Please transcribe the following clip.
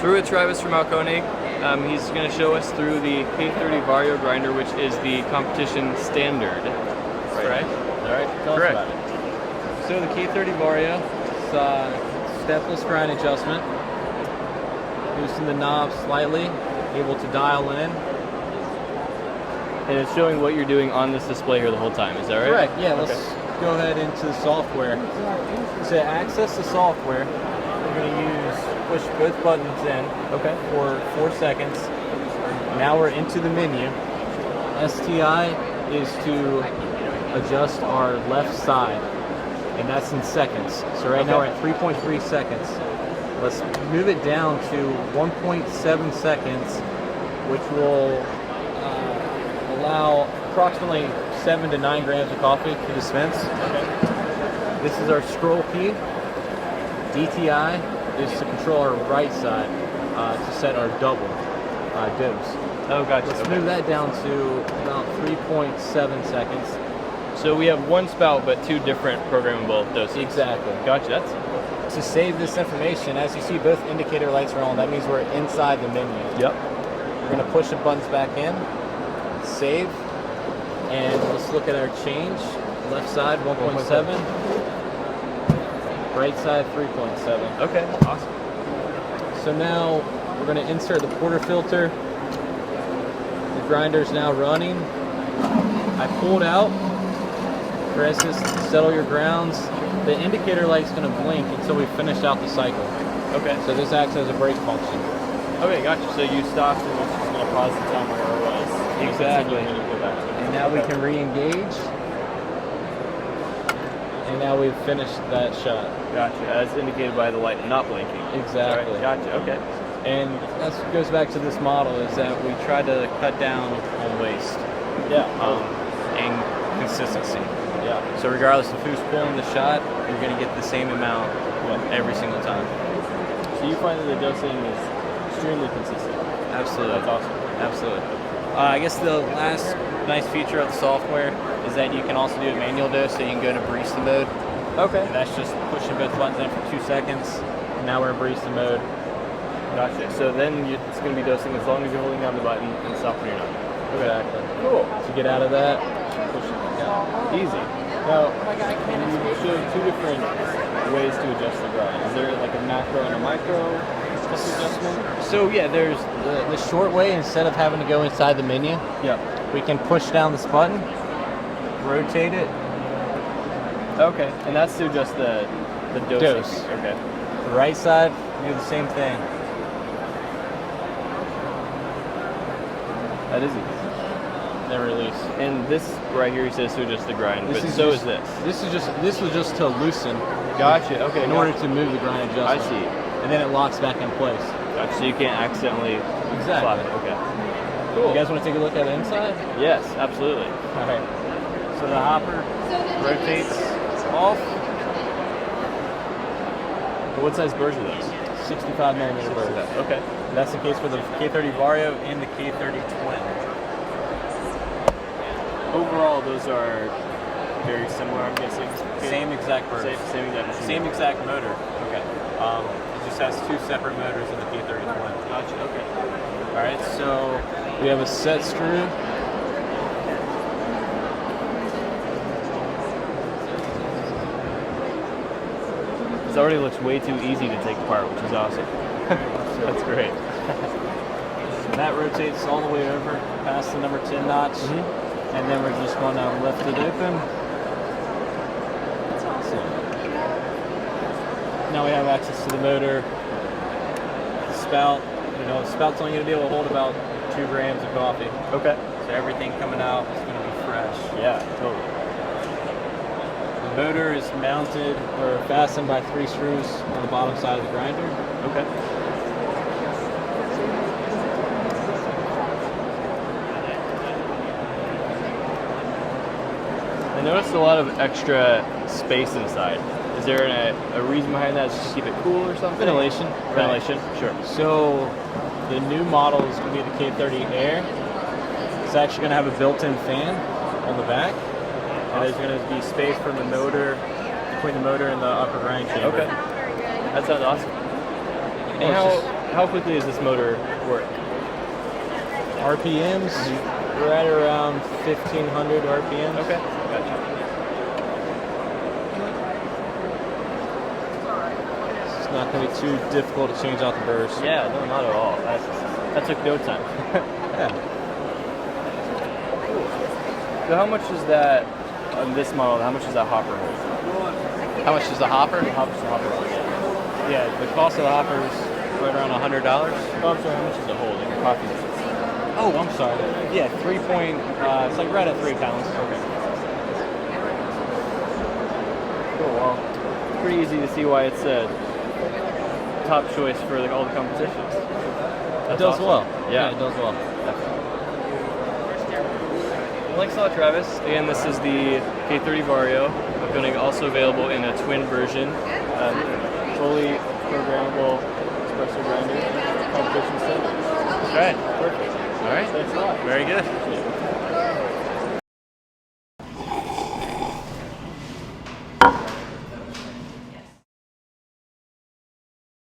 So we're with Travis from Mahlkonig. He's going to show us through the K30 Vario grinder, which is the competition standard. Right? All right. Tell Correct. us about it. So the K30 Vario, it's stepless grind adjustment. Loosen the knob slightly, able to dial in. And it's showing what you're doing on this display here the whole time. Is that right? Correct. Yeah. Let's go ahead into the software. To access the software, we're going to push both buttons in for 4 seconds. Now we're into the menu. STI is to adjust our left side, and that's in seconds. So right now we're at 3.3 seconds. Let's move it down to 1.7 seconds, which will allow approximately 7 to 9 grams of coffee to dispense. This is our scroll key. DTI is to control our right side to set our double dose. Oh, gotcha. Let's move that down to about 3.7 seconds. So we have one spout, but two different programmable doses. Exactly. Gotcha. To save this information, as you see, both indicator lights are on. That means we're inside the menu. Yep. We're going to push the buttons back in, save, and let's look at our change. Left side 1.7, right side 3.7. Okay, awesome. So now we're going to insert the porter filter. The grinder's now running. I pulled out. Press this to settle your grounds. The indicator light's going to blink until we finish out the cycle. Okay. So this acts as a brake function. Okay, gotcha. So you stopped and it's just going to pause the timer where it was. Exactly. And you go back to it. And now we can re-engage. And now we've finished that shot. Gotcha. As indicated by the light not blinking. Exactly. All right, gotcha. Okay. And that goes back to this model, is that we try to cut down on waste. Yeah. And consistency. Yeah. So regardless of who's pulling the shot, you're going to get the same amount every single time. So you find that the dosing is extremely consistent. Absolutely. That's awesome. Absolutely. I guess the last nice feature of the software is that you can also do a manual dose, so you can go into barista mode. Okay. And that's just pushing both buttons in for 2 seconds. And now we're in barista mode. Gotcha. So then it's going to be dosing as long as you're holding down the button and stop when you're not. Exactly. Cool. To get out of that, push it back out. Easy. Now, you showed two different ways to adjust the grind. Is there like a macro and a micro adjustment? So yeah, there's the short way. Instead of having to go inside the menu, we can push down this button, rotate it. Okay, and that's to adjust the dosing. Dose. Okay. The right side, do the same thing. That is easy. Then release. And this right here, he says to adjust the grind, but This is this. This was just to loosen. Gotcha. Okay. In order to move the grind adjustment. I see. And then it locks back in place. Gotcha. So you can't accidentally slap it. Okay. Cool. You guys want to take a look at the inside? Yes, absolutely. All right. So the hopper rotates off. What size birds are those? 65 millimeter birds. Okay. And that's the case for the K30 Vario and the K30 Twin. Overall, those are very similar, I'm guessing. Same exact birds. Same exact machine. Same exact motor. Okay. It just has 2 separate motors in the K30 Twin. Gotcha. Okay. All right, so we have a set screw. This already looks way too easy to take apart, which is awesome. That's great. That rotates all the way over past the number 10 notch. And then we're just going to lift it open. That's awesome. Now we have access to the motor, the spout. You know, the spout's only going to be able to hold about 2 grams of coffee. Okay. So everything coming out is going to be fresh. Yeah, totally. The motor is mounted or fastened by 3 screws on the bottom side of the grinder. Okay. I noticed a lot of extra space inside. Is there a reason behind that? Is it just to keep it cool or something? Ventilation. Ventilation, sure. So the new model is going to be the K30 Air. It's actually going to have a built-in fan on the back. And there's going to be space from the motor, between the motor and the upper grind chamber. Okay. That sounds awesome. And Well, how how quickly does this motor work? RPMs, we're at around 1,500 RPMs. Okay, gotcha. It's not going to be too difficult to change out the burrs. Yeah, no, not at all. That took no time. Yeah. So how much is that on this model? How much is that hopper hold? How much is the hopper? How much is the hopper hold? Yeah, the cost of the hopper is right around $100. Oh, I'm sorry. How much is it hold? Like a coffee machine? Oh, I'm sorry. Yeah, it's like right at 3 pounds. Okay. Cool. Well, it's pretty easy to see why it's a top choice for like all the competitions. It does awesome. well. Yeah, it does well. Thanks a lot, Travis. Again, this is the K30 Vario. Mahlkonig also available in a twin version, fully programmable espresso grinder, competition standard. That's right. Perfect. All right. Thanks a lot. Very good.